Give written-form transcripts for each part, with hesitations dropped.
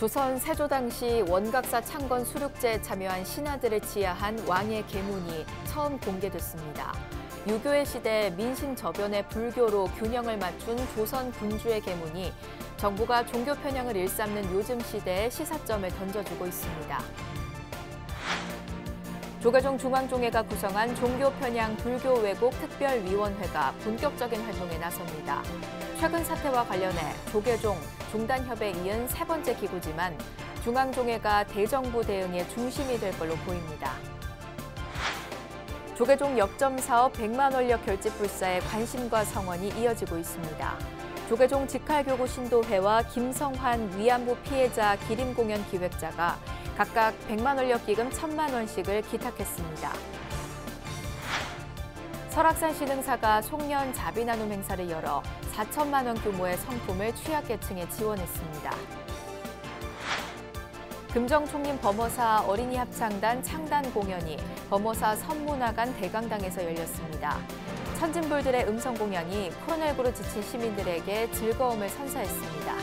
조선 세조 당시 원각사 창건 수륙제에 참여한 신하들을 치하한 왕의 계문이 처음 공개됐습니다. 유교의 시대 민심 저변의 불교로 균형을 맞춘 조선 군주의 계문이 정부가 종교 편향을 일삼는 요즘 시대에 시사점을 던져주고 있습니다. 조계종 중앙종회가 구성한 종교 편향 불교 왜곡 특별위원회가 본격적인 활동에 나섭니다. 최근 사태와 관련해 조계종, 종단협에 이은 세 번째 기구지만 중앙종회가 대정부 대응의 중심이 될 걸로 보입니다. 조계종 역점 사업 100만 원력 결집 불사에 관심과 성원이 이어지고 있습니다. 조계종 직할교구 신도회와 김성환 위안부 피해자 기림 공연 기획자가 각각 100만 원력 기금 1,000만 원씩을 기탁했습니다. 설악산 신흥사가 송년 자비 나눔 행사를 열어 4천만 원 규모의 상품을 취약계층에 지원했습니다. 금정총림 범어사 어린이 합창단 창단 공연이 범어사 선문화관 대강당에서 열렸습니다. 천진불들의 음성 공연이 코로나19로 지친 시민들에게 즐거움을 선사했습니다.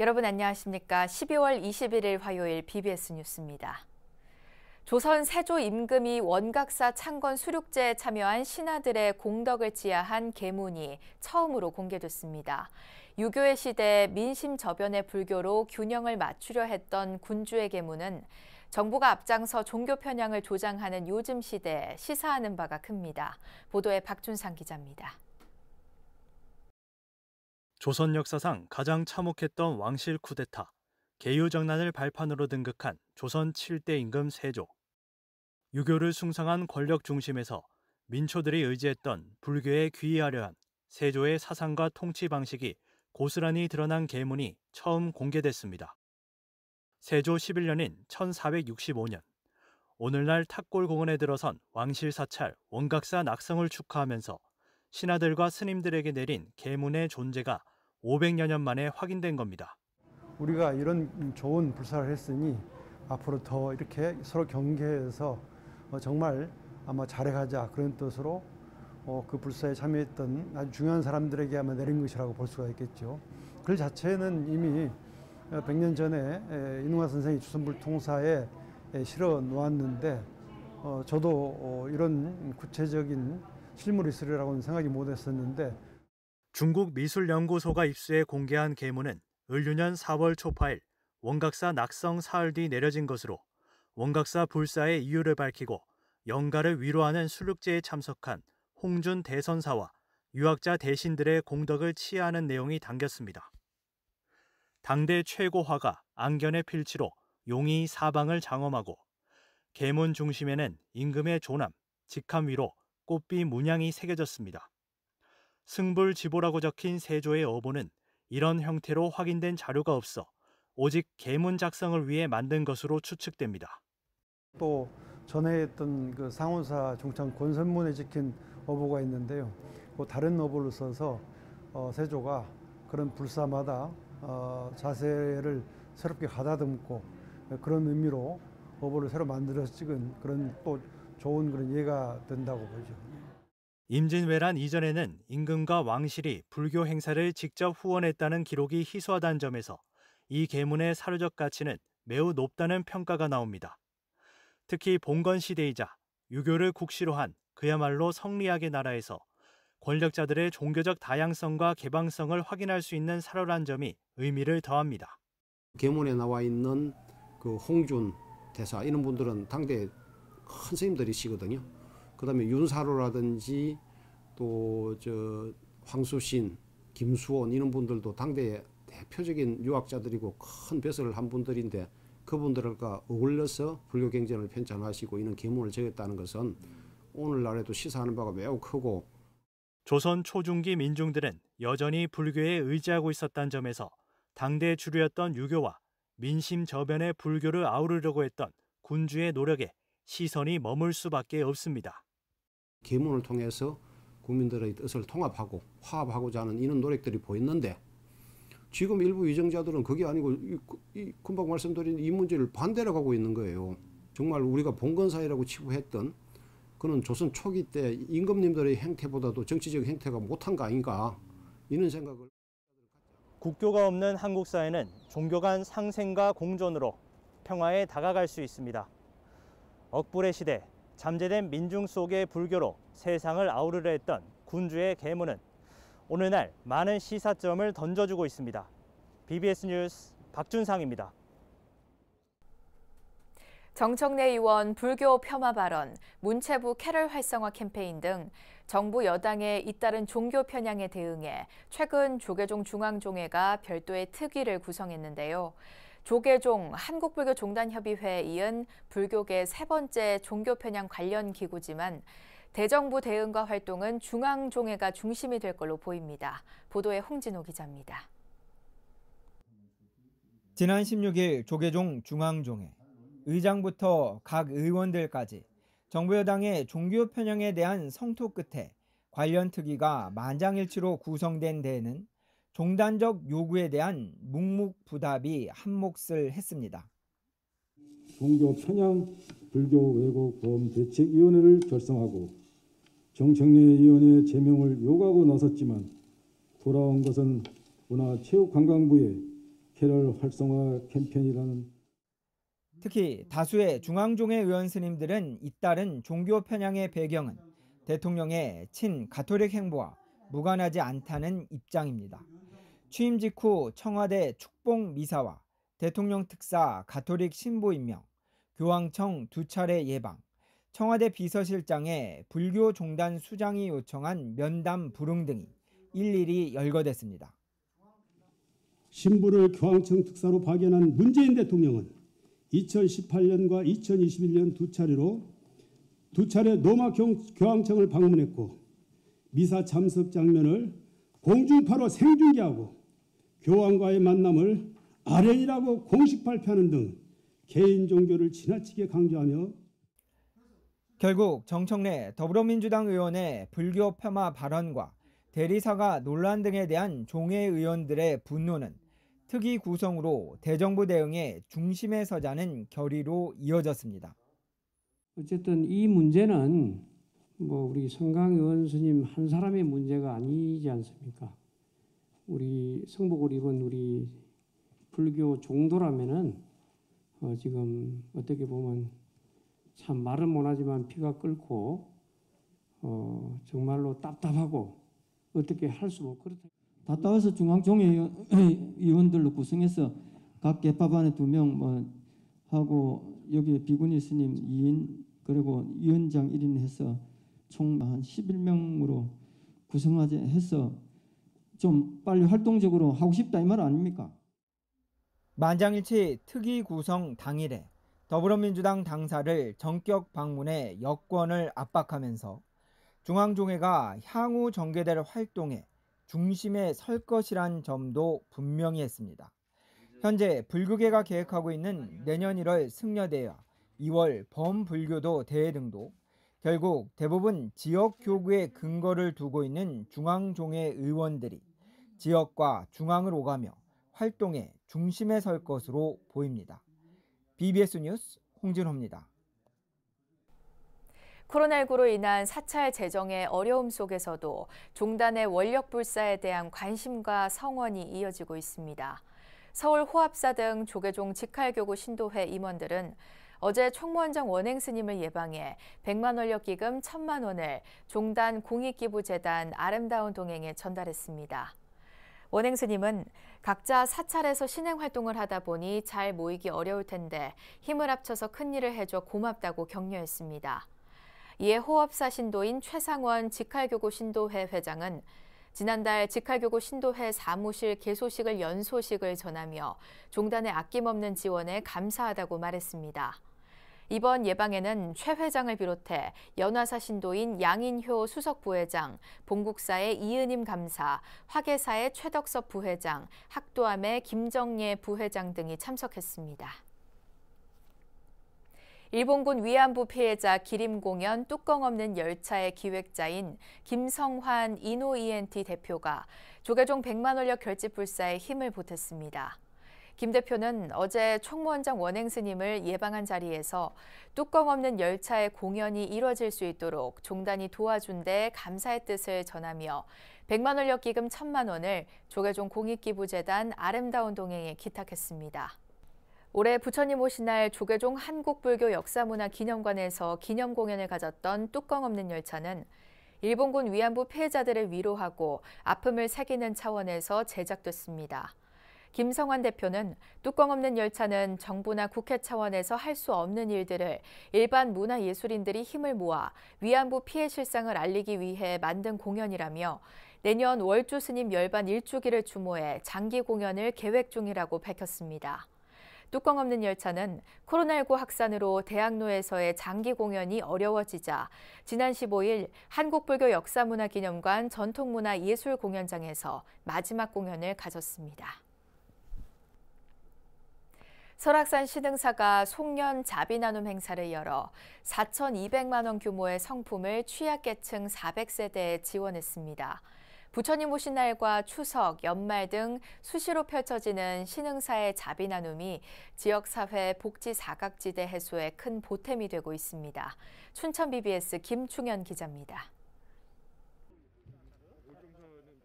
여러분 안녕하십니까? 12월 21일 화요일 BBS 뉴스입니다. 조선 세조 임금이 원각사 창건 수륙제에 참여한 신하들의 공덕을 지하한 계문이 처음으로 공개됐습니다. 유교의 시대 민심 저변의 불교로 균형을 맞추려 했던 군주의 계문은 정부가 앞장서 종교 편향을 조장하는 요즘 시대에 시사하는 바가 큽니다. 보도에 박준상 기자입니다. 조선 역사상 가장 참혹했던 왕실 쿠데타, 계유정난을 발판으로 등극한 조선 7대 임금 세조. 유교를 숭상한 권력 중심에서 민초들이 의지했던 불교에 귀의하려 한 세조의 사상과 통치 방식이 고스란히 드러난 계문이 처음 공개됐습니다. 세조 11년인 1465년, 오늘날 탑골공원에 들어선 왕실 사찰 원각사 낙성을 축하하면서 신하들과 스님들에게 내린 계문의 존재가 500여 년 만에 확인된 겁니다. 우리가 이런 좋은 불사를 했으니 앞으로 더 이렇게 서로 경계해서 정말 아마 잘해가자 그런 뜻으로 그 불사에 참여했던 아주 중요한 사람들에게 아마 내린 것이라고 볼 수가 있겠죠. 글 자체는 이미 100년 전에 인웅화 선생이 조선불통사에 실어 놓았는데 저도 이런 구체적인 실물이 있으리라고는 생각이 못했었는데 중국 미술연구소가 입수해 공개한 계문은 을유년 4월 초파일 원각사 낙성 사흘 뒤 내려진 것으로 원각사 불사의 이유를 밝히고 영가를 위로하는 수륙제에 참석한 홍준 대선사와 유학자 대신들의 공덕을 치하하는 내용이 담겼습니다. 당대 최고 화가 앙견의 필치로 용이 사방을 장엄하고 계문 중심에는 임금의 조남, 직함 위로 꽃비 문양이 새겨졌습니다. 승불지보라고 적힌 세조의 어보는 이런 형태로 확인된 자료가 없어 오직 계문 작성을 위해 만든 것으로 추측됩니다. 또 전에 했던 그 상호사 종창 권선문에 적힌 어보가 있는데요. 그 다른 어보를 써서 세조가 그런 불사마다 자세를 새롭게 가다듬고 그런 의미로 어보를 새로 만들어서 찍은 그런 또 좋은 그런 예가 된다고 보죠. 임진왜란 이전에는 임금과 왕실이 불교 행사를 직접 후원했다는 기록이 희소하다는 점에서 이 계문의 사료적 가치는 매우 높다는 평가가 나옵니다. 특히 봉건 시대이자 유교를 국시로 한 그야말로 성리학의 나라에서 권력자들의 종교적 다양성과 개방성을 확인할 수 있는 사료란 점이 의미를 더합니다. 계문에 나와 있는 그 홍준 대사 이런 분들은 당대 큰 스님들이시거든요. 그다음에 윤사로라든지 또 황수신, 김수원 이런 분들도 당대의 대표적인 유학자들이고 큰 벼슬을 한 분들인데 그분들과 어울려서 불교 경전을 편찬하시고 이런 계문을 적였다는 것은 오늘날에도 시사하는 바가 매우 크고 조선 초중기 민중들은 여전히 불교에 의지하고 있었다는 점에서 당대 주류였던 유교와 민심 저변의 불교를 아우르려고 했던 군주의 노력에 시선이 머물 수밖에 없습니다. 계문을 통해서 국민들의 뜻을 통합하고 화합하고자 하는 이런 노력들이 보였는데 지금 일부 위정자들은 그게 아니고 금방 말씀드린 이 문제를 반대로 가고 있는 거예요. 정말 우리가 봉건사회라고 치부했던 그는 조선 초기 때 임금님들의 행태보다도 정치적 행태가 못한 거 아닌가 이런 생각을 국교가 없는 한국 사회는 종교 간 상생과 공존으로 평화에 다가갈 수 있습니다. 억불의 시대, 잠재된 민중 속의 불교로 세상을 아우르려 했던 군주의 계문은 오늘날 많은 시사점을 던져주고 있습니다. BBS 뉴스 박준상입니다. 정청래 의원 불교 폄하 발언, 문체부 캐럴 활성화 캠페인 등 정부 여당의 잇따른 종교 편향에 대응해 최근 조계종 중앙종회가 별도의 특위를 구성했는데요. 조계종 한국불교종단협의회에 이은 불교계 세 번째 종교 편향 관련 기구지만 대정부 대응과 활동은 중앙종회가 중심이 될 걸로 보입니다. 보도에 홍진호 기자입니다. 지난 16일 조계종 중앙종회, 의장부터 각 의원들까지 정부 여당의 종교 편향에 대한 성토 끝에 관련 특위가 만장일치로 구성된 데에는 종단적 요구에 대한 묵묵부답이 한몫을 했습니다. 종교 편향 불교 왜곡 보험 대책위원회를 결성하고 정청래 의원의 제명을 요구하고 나섰지만 돌아온 것은 문화체육관광부의 캐럴 활성화 캠페인이라는. 특히 다수의 중앙종회 의원 스님들은 잇따른 종교 편향의 배경은 대통령의 친가톨릭 행보와 무관하지 않다는 입장입니다. 취임 직후 청와대 축복 미사와 대통령 특사 가톨릭 신부 임명, 교황청 2차례 예방, 청와대 비서실장에 불교 종단 수장이 요청한 면담 불응 등이 일일이 열거됐습니다. 신부를 교황청 특사로 파견한 문재인 대통령은 2018년과 2021년 두 차례 로마 교황청을 방문했고 미사 참석 장면을 공중파로 생중계하고 교황과의 만남을 아련이라고 공식 발표하는 등 개인 종교를 지나치게 강조하며 결국 정청래 더불어민주당 의원의 불교 폄하 발언과 대리사가 논란 등에 대한 종회 의원들의 분노는 특위 구성으로 대정부 대응의 중심에 서자는 결의로 이어졌습니다. 어쨌든 이 문제는 우리 성강 의원 스님 한 사람의 문제가 아니지 않습니까? 우리 성복을 입은 우리 불교 종도라면은 지금 어떻게 보면 참 말은 못하지만 피가 끓고 정말로 답답하고 어떻게 할 수 없고 그렇다. 답답해서 중앙종회 의원들로 구성해서 각 개파반에 2명 하고 여기 비구니 스님 2인 그리고 위원장 1인 해서 총 한 11명으로 구성하자 해서 좀 빨리 활동적으로 하고 싶다 이 말 아닙니까? 만장일치 특위 구성 당일에 더불어민주당 당사를 전격 방문해 여권을 압박하면서 중앙종회가 향후 전개될 활동에 중심에 설 것이란 점도 분명히 했습니다. 현재 불교계가 계획하고 있는 내년 1월 승려대회와 2월 범불교도 대회 등도 결국 대부분 지역 교구에 근거를 두고 있는 중앙종회 의원들이 지역과 중앙을 오가며 활동의 중심에 설 것으로 보입니다. BBS 뉴스 홍진호입니다. 코로나19로 인한 사찰 재정의 어려움 속에서도 종단의 원력 불사에 대한 관심과 성원이 이어지고 있습니다. 서울 호합사 등 조계종 직할교구 신도회 임원들은 어제 총무원장 원행 스님을 예방해 100만 원력 기금 1,000만 원을 종단 공익기부재단 아름다운 동행에 전달했습니다. 원행 스님은 각자 사찰에서 신행 활동을 하다 보니 잘 모이기 어려울 텐데 힘을 합쳐서 큰 일을 해줘 고맙다고 격려했습니다. 이에 호업사 신도인 최상원 직할교구 신도회 회장은 지난달 직할교구 신도회 사무실 개소식을 연소식을 전하며 종단의 아낌없는 지원에 감사하다고 말했습니다. 이번 예방에는 최 회장을 비롯해 연화사 신도인 양인효 수석 부회장, 봉국사의 이은임 감사, 화계사의 최덕섭 부회장, 학도암의 김정예 부회장 등이 참석했습니다. 일본군 위안부 피해자 기림 공연 뚜껑 없는 열차의 기획자인 김성환 이노이엔티 대표가 조계종 100만 원력 결집불사에 힘을 보탰습니다. 김 대표는 어제 총무원장 원행 스님을 예방한 자리에서 뚜껑 없는 열차의 공연이 이뤄질 수 있도록 종단이 도와준 데 감사의 뜻을 전하며 100만 원력 기금 1,000만 원을 조계종 공익기부재단 아름다운 동행에 기탁했습니다. 올해 부처님 오신 날 조계종 한국불교 역사문화기념관에서 기념 공연을 가졌던 뚜껑 없는 열차는 일본군 위안부 피해자들을 위로하고 아픔을 새기는 차원에서 제작됐습니다. 김성환 대표는 뚜껑 없는 열차는 정부나 국회 차원에서 할 수 없는 일들을 일반 문화예술인들이 힘을 모아 위안부 피해 실상을 알리기 위해 만든 공연이라며 내년 월주 스님 열반 1주기를 추모해 장기 공연을 계획 중이라고 밝혔습니다. 뚜껑 없는 열차는 코로나19 확산으로 대학로에서의 장기 공연이 어려워지자 지난 15일 한국불교 역사문화기념관 전통문화예술공연장에서 마지막 공연을 가졌습니다. 설악산 신흥사가 송년 자비나눔 행사를 열어 4,200만 원 규모의 성품을 취약계층 400세대에 지원했습니다. 부처님 오신 날과 추석, 연말 등 수시로 펼쳐지는 신흥사의 자비나눔이 지역사회 복지 사각지대 해소에 큰 보탬이 되고 있습니다. 춘천 BBS 김충현 기자입니다.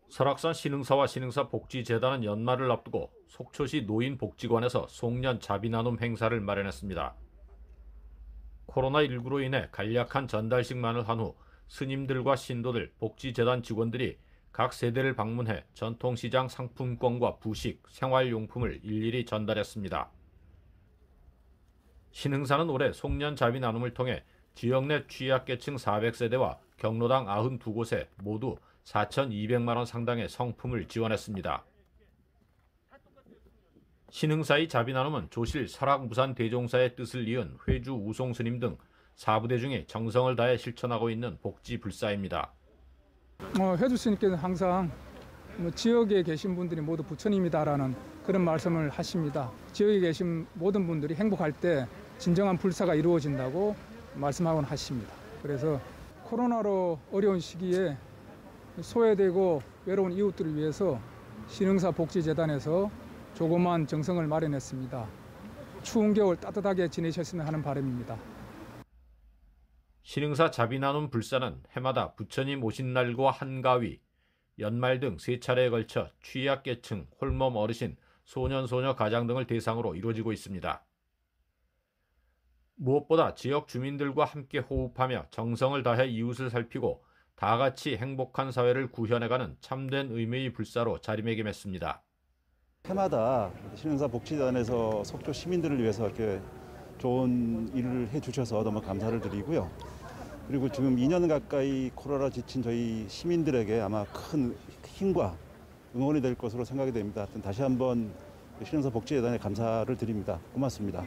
설악산 신흥사와 신흥사 복지재단은 연말을 앞두고 속초시 노인복지관에서 송년 자비나눔 행사를 마련했습니다. 코로나19로 인해 간략한 전달식만을 한 후 스님들과 신도들, 복지재단 직원들이 각 세대를 방문해 전통시장 상품권과 부식, 생활용품을 일일이 전달했습니다. 신흥사는 올해 송년 자비 나눔을 통해 지역 내 취약계층 400세대와 경로당 92곳에 모두 4,200만 원 상당의 성품을 지원했습니다. 신흥사의 자비 나눔은 조실 설악무산대종사의 뜻을 이은 회주 우송스님 등 4부대 중에 정성을 다해 실천하고 있는 복지불사입니다. 회주 스님께서는 항상 지역에 계신 분들이 모두 부처님이다라는 그런 말씀을 하십니다. 지역에 계신 모든 분들이 행복할 때 진정한 불사가 이루어진다고 말씀하곤 하십니다. 그래서 코로나로 어려운 시기에 소외되고 외로운 이웃들을 위해서 신흥사 복지재단에서 조그만 정성을 마련했습니다. 추운 겨울 따뜻하게 지내셨으면 하는 바람입니다. 신흥사 자비나눔 불사는 해마다 부처님 오신 날과 한가위, 연말 등 3차례에 걸쳐 취약계층, 홀몸 어르신, 소년, 소녀 가장 등을 대상으로 이루어지고 있습니다. 무엇보다 지역 주민들과 함께 호흡하며 정성을 다해 이웃을 살피고 다 같이 행복한 사회를 구현해가는 참된 의미의 불사로 자리매김했습니다. 해마다 신흥사 복지단에서 속초 시민들을 위해서 이렇게 좋은 일을 해주셔서 너무 감사를 드리고요. 그리고 지금 2년 가까이 코로나 지친 저희 시민들에게 아마 큰 힘과 응원이 될 것으로 생각이 됩니다. 하여튼 다시 한번 신흥사 복지재단에 감사를 드립니다. 고맙습니다.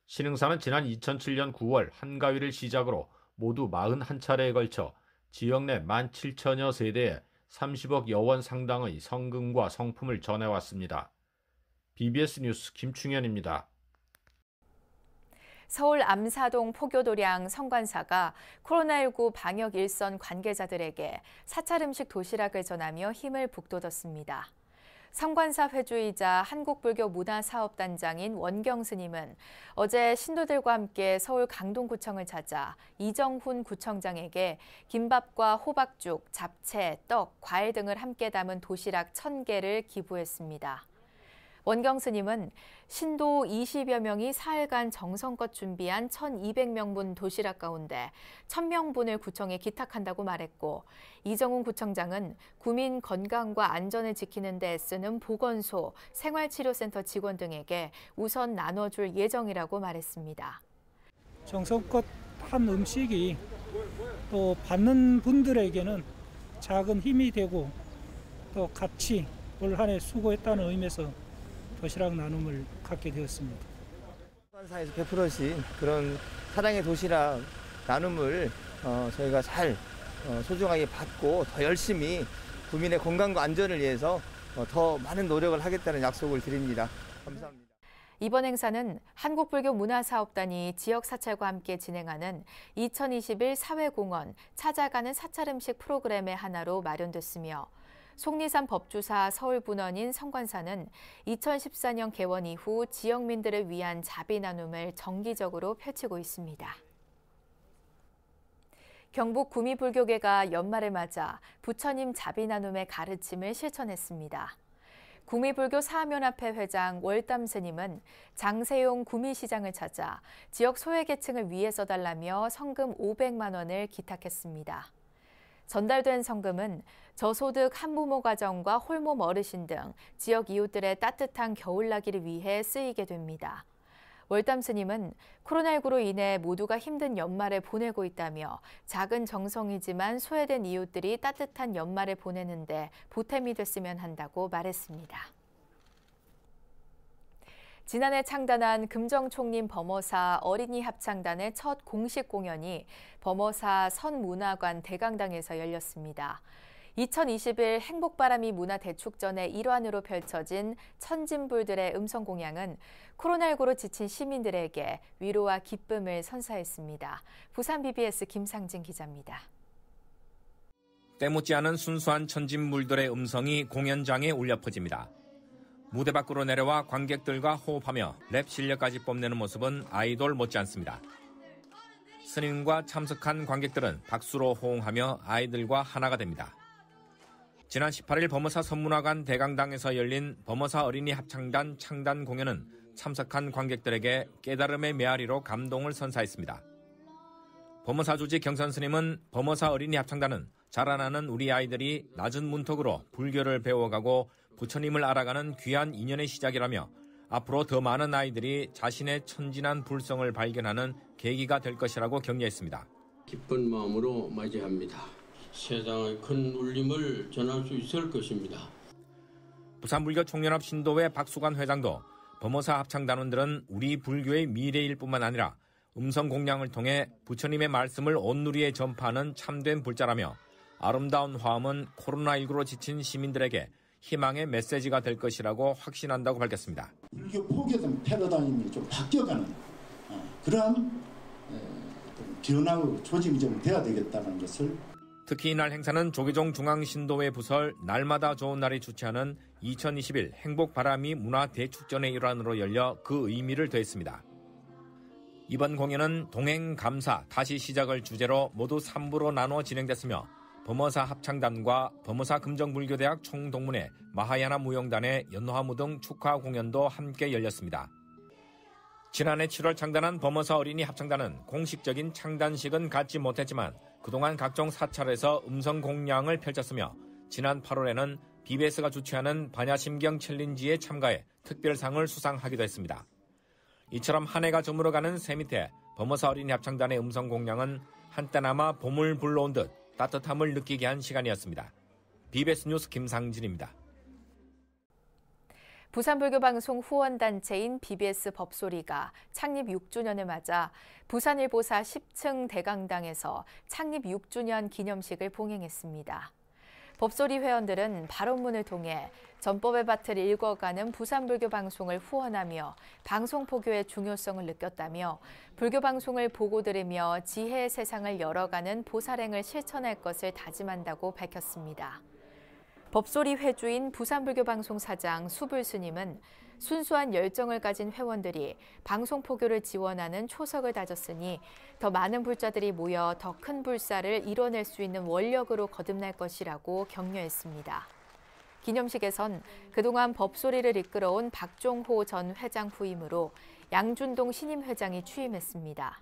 신흥사는 지난 2007년 9월 한가위를 시작으로 모두 41차례에 걸쳐 지역 내 17,000여 세대에 30억여 원 상당의 성금과 성품을 전해왔습니다. BBS 뉴스 김충현입니다. 서울 암사동 포교도량 성관사가 코로나19 방역 일선 관계자들에게 사찰 음식 도시락을 전하며 힘을 북돋았습니다. 성관사 회주이자 한국불교 문화사업단장인 원경 스님은 어제 신도들과 함께 서울 강동구청을 찾아 이정훈 구청장에게 김밥과 호박죽, 잡채, 떡, 과일 등을 함께 담은 도시락 1,000개를 기부했습니다. 원경 스님은 신도 20여 명이 사흘간 정성껏 준비한 1,200명분 도시락 가운데 1,000명분을 구청에 기탁한다고 말했고, 이정훈 구청장은 구민 건강과 안전을 지키는 데 쓰는 보건소, 생활치료센터 직원 등에게 우선 나눠줄 예정이라고 말했습니다. 정성껏 한 음식이 또 받는 분들에게는 작은 힘이 되고 또 같이 올 한 해 수고했다는 의미에서 도시락 나눔을 갖게 되었습니다. 성관사에서 베풀어진 그런 사랑의 도시락 나눔을 저희가 잘 소중하게 받고 더 열심히 국민의 건강과 안전을 위해서 더 많은 노력을 하겠다는 약속을 드립니다. 감사합니다. 이번 행사는 한국불교 문화사업단이 지역 사찰과 함께 진행하는 2021 사회공헌 찾아가는 사찰 음식 프로그램의 하나로 마련됐으며, 속리산 법주사 서울분원인 성관사는 2014년 개원 이후 지역민들을 위한 자비 나눔을 정기적으로 펼치고 있습니다. 경북 구미불교계가 연말을 맞아 부처님 자비 나눔의 가르침을 실천했습니다. 구미불교 사하면합회 회장 월담 스님은 장세용 구미시장을 찾아 지역 소외계층을 위해 써달라며 성금 500만 원을 기탁했습니다. 전달된 성금은 저소득 한부모 가정과 홀몸 어르신 등 지역 이웃들의 따뜻한 겨울나기를 위해 쓰이게 됩니다. 월담 스님은 코로나19로 인해 모두가 힘든 연말을 보내고 있다며 작은 정성이지만 소외된 이웃들이 따뜻한 연말을 보내는데 보탬이 됐으면 한다고 말했습니다. 지난해 창단한 금정총림 범어사 어린이 합창단의 첫 공식 공연이 범어사 선문화관 대강당에서 열렸습니다. 2021 행복바람이 문화대축전의 일환으로 펼쳐진 천진불들의 음성공양은 코로나19로 지친 시민들에게 위로와 기쁨을 선사했습니다. 부산 BBS 김상진 기자입니다. 때묻지 않은 순수한 천진불들의 음성이 공연장에 울려 퍼집니다. 무대 밖으로 내려와 관객들과 호흡하며 랩 실력까지 뽐내는 모습은 아이돌 못지않습니다. 스님과 참석한 관객들은 박수로 호응하며 아이들과 하나가 됩니다. 지난 18일 범어사 선문화관 대강당에서 열린 범어사 어린이 합창단 창단 공연은 참석한 관객들에게 깨달음의 메아리로 감동을 선사했습니다. 범어사 주지 경선 스님은 범어사 어린이 합창단은 자라나는 우리 아이들이 낮은 문턱으로 불교를 배워가고 부처님을 알아가는 귀한 인연의 시작이라며 앞으로 더 많은 아이들이 자신의 천진한 불성을 발견하는 계기가 될 것이라고 격려했습니다. 기쁜 마음으로 맞이합니다. 세상의 큰 울림을 전할 수 있을 것입니다. 부산불교 총연합 신도회 박수관 회장도 범어사 합창단원들은 우리 불교의 미래일 뿐만 아니라 음성 공양을 통해 부처님의 말씀을 온누리에 전파하는 참된 불자라며 아름다운 화음은 코로나19로 지친 시민들에게 희망의 메시지가 될 것이라고 확신한다고 밝혔습니다. 불교 포교된 패러다임이 좀 바뀌어가는 그러한 변화의 조짐이 좀 돼야 되겠다는 것을. 특히 이날 행사는 조계종 중앙신도회 부설 날마다 좋은 날이 주최하는 2021 행복바람이 문화대축전의 일환으로 열려 그 의미를 더했습니다. 이번 공연은 동행감사 다시 시작을 주제로 모두 3부로 나눠 진행됐으며 범어사 합창단과 범어사 금정불교대학 총동문회 마하야나 무용단의 연화무등 축하 공연도 함께 열렸습니다. 지난해 7월 창단한 범어사 어린이 합창단은 공식적인 창단식은 갖지 못했지만 그동안 각종 사찰에서 음성 공양을 펼쳤으며 지난 8월에는 BBS가 주최하는 반야심경 챌린지에 참가해 특별상을 수상하기도 했습니다. 이처럼 한 해가 저물어가는 새 밑에 범어사 어린이 합창단의 음성 공양은 한때나마 봄을 불러온 듯 따뜻함을 느끼게 한 시간이었습니다. BBS 뉴스 김상진입니다. 부산불교방송 후원단체인 BBS 법소리가 창립 6주년을 맞아 부산일보사 10층 대강당에서 창립 6주년 기념식을 봉행했습니다. 법소리 회원들은 발언문을 통해 전법의 밭을 읽어가는 부산불교방송을 후원하며 방송포교의 중요성을 느꼈다며 불교방송을 보고 들으며 지혜의 세상을 열어가는 보살행을 실천할 것을 다짐한다고 밝혔습니다. 법소리 회주인 부산불교방송 사장 수불스님은 순수한 열정을 가진 회원들이 방송 포교를 지원하는 초석을 다졌으니 더 많은 불자들이 모여 더 큰 불사를 이뤄낼 수 있는 원력으로 거듭날 것이라고 격려했습니다. 기념식에선 그동안 법소리를 이끌어온 박종호 전 회장 후임으로 양준동 신임 회장이 취임했습니다.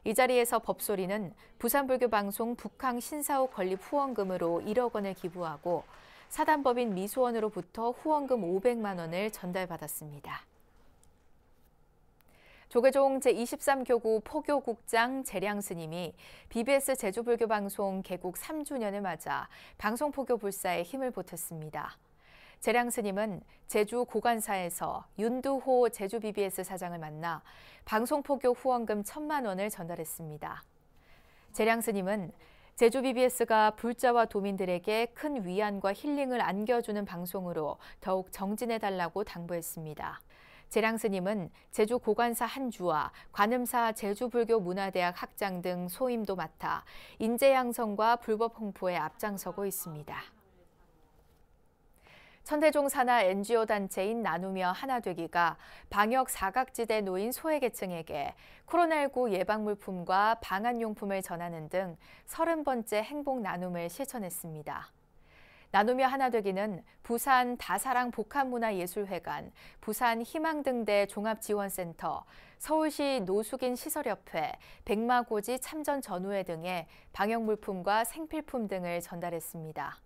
이 자리에서 법소리는 부산불교방송 북항 신사후 건립 후원금으로 1억 원을 기부하고 사단법인 미수원으로부터 후원금 500만 원을 전달받았습니다. 조계종 제23교구 포교국장 재량 스님이 BBS 제주불교방송 개국 3주년을 맞아 방송포교 불사에 힘을 보탰습니다. 재량 스님은 제주 고관사에서 윤두호 제주 BBS 사장을 만나 방송포교 후원금 1,000만 원을 전달했습니다. 재량 스님은 제주 BBS가 불자와 도민들에게 큰 위안과 힐링을 안겨주는 방송으로 더욱 정진해달라고 당부했습니다. 재량 스님은 제주 고관사 한주와 관음사 제주불교문화대학 학장 등 소임도 맡아 인재 양성과 불법 홍보에 앞장서고 있습니다. 천대종 산하 NGO 단체인 나누며 하나되기가 방역 사각지대에 놓인 소외계층에게 코로나19 예방물품과 방한용품을 전하는 등 30번째 행복 나눔을 실천했습니다. 나누며 하나되기는 부산 다사랑 복합문화예술회관, 부산 희망등대 종합지원센터, 서울시 노숙인 시설협회, 백마고지 참전전우회 등의 방역물품과 생필품 등을 전달했습니다.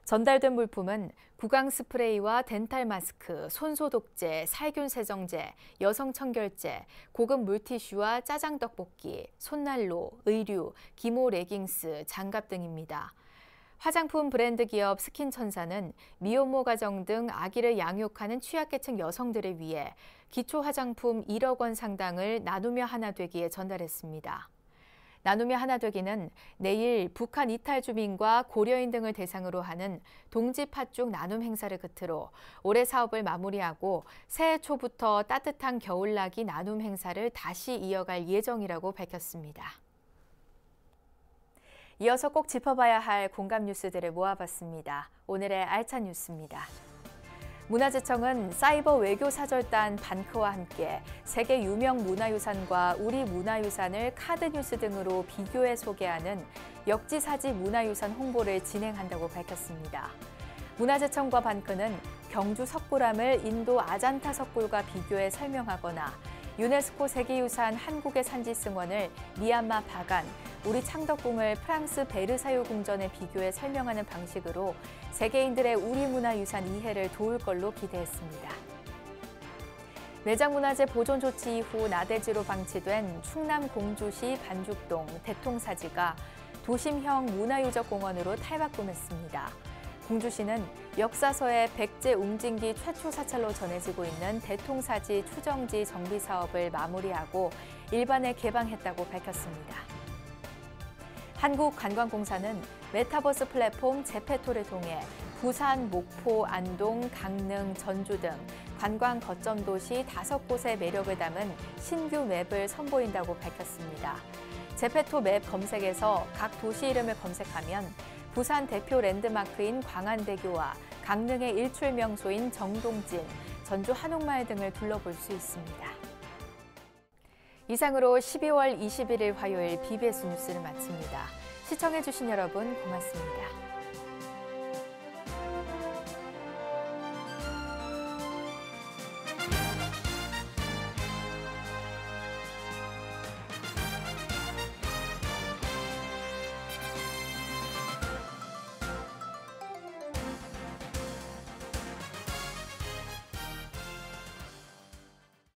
전달된 물품은 구강 스프레이와 덴탈 마스크, 손소독제, 살균 세정제, 여성 청결제, 고급 물티슈와 짜장 떡볶이, 손난로, 의류, 기모 레깅스, 장갑 등입니다. 화장품 브랜드 기업 스킨천사는 미혼모 가정 등 아기를 양육하는 취약계층 여성들을 위해 기초 화장품 1억 원 상당을 나누며 하나되기에 전달했습니다. 나누며 하나되기는 내일 북한 이탈 주민과 고려인 등을 대상으로 하는 동지 팥죽 나눔 행사를 끝으로 올해 사업을 마무리하고 새해 초부터 따뜻한 겨울나기 나눔 행사를 다시 이어갈 예정이라고 밝혔습니다. 이어서 꼭 짚어봐야 할 공감 뉴스들을 모아봤습니다. 오늘의 알찬 뉴스입니다. 문화재청은 사이버 외교 사절단 반크와 함께 세계 유명 문화유산과 우리 문화유산을 카드뉴스 등으로 비교해 소개하는 역지사지 문화유산 홍보를 진행한다고 밝혔습니다. 문화재청과 반크는 경주 석굴암을 인도 아잔타 석굴과 비교해 설명하거나 유네스코 세계유산 한국의 산지승원을 미얀마 바간, 우리 창덕궁을 프랑스 베르사유 궁전에 비교해 설명하는 방식으로 세계인들의 우리 문화유산 이해를 도울 걸로 기대했습니다. 매장문화재 보존 조치 이후 나대지로 방치된 충남 공주시 반죽동 대통사지가 도심형 문화유적공원으로 탈바꿈했습니다. 공주시는 역사서의 백제 웅진기 최초 사찰로 전해지고 있는 대통사지 추정지 정비 사업을 마무리하고 일반에 개방했다고 밝혔습니다. 한국관광공사는 메타버스 플랫폼 제페토를 통해 부산, 목포, 안동, 강릉, 전주 등 관광 거점 도시 5곳의 매력을 담은 신규 맵을 선보인다고 밝혔습니다. 제페토 맵 검색에서 각 도시 이름을 검색하면 부산 대표 랜드마크인 광안대교와 강릉의 일출 명소인 정동진, 전주 한옥마을 등을 둘러볼 수 있습니다. 이상으로 12월 21일 화요일 BBS 뉴스를 마칩니다. 시청해주신 여러분 고맙습니다.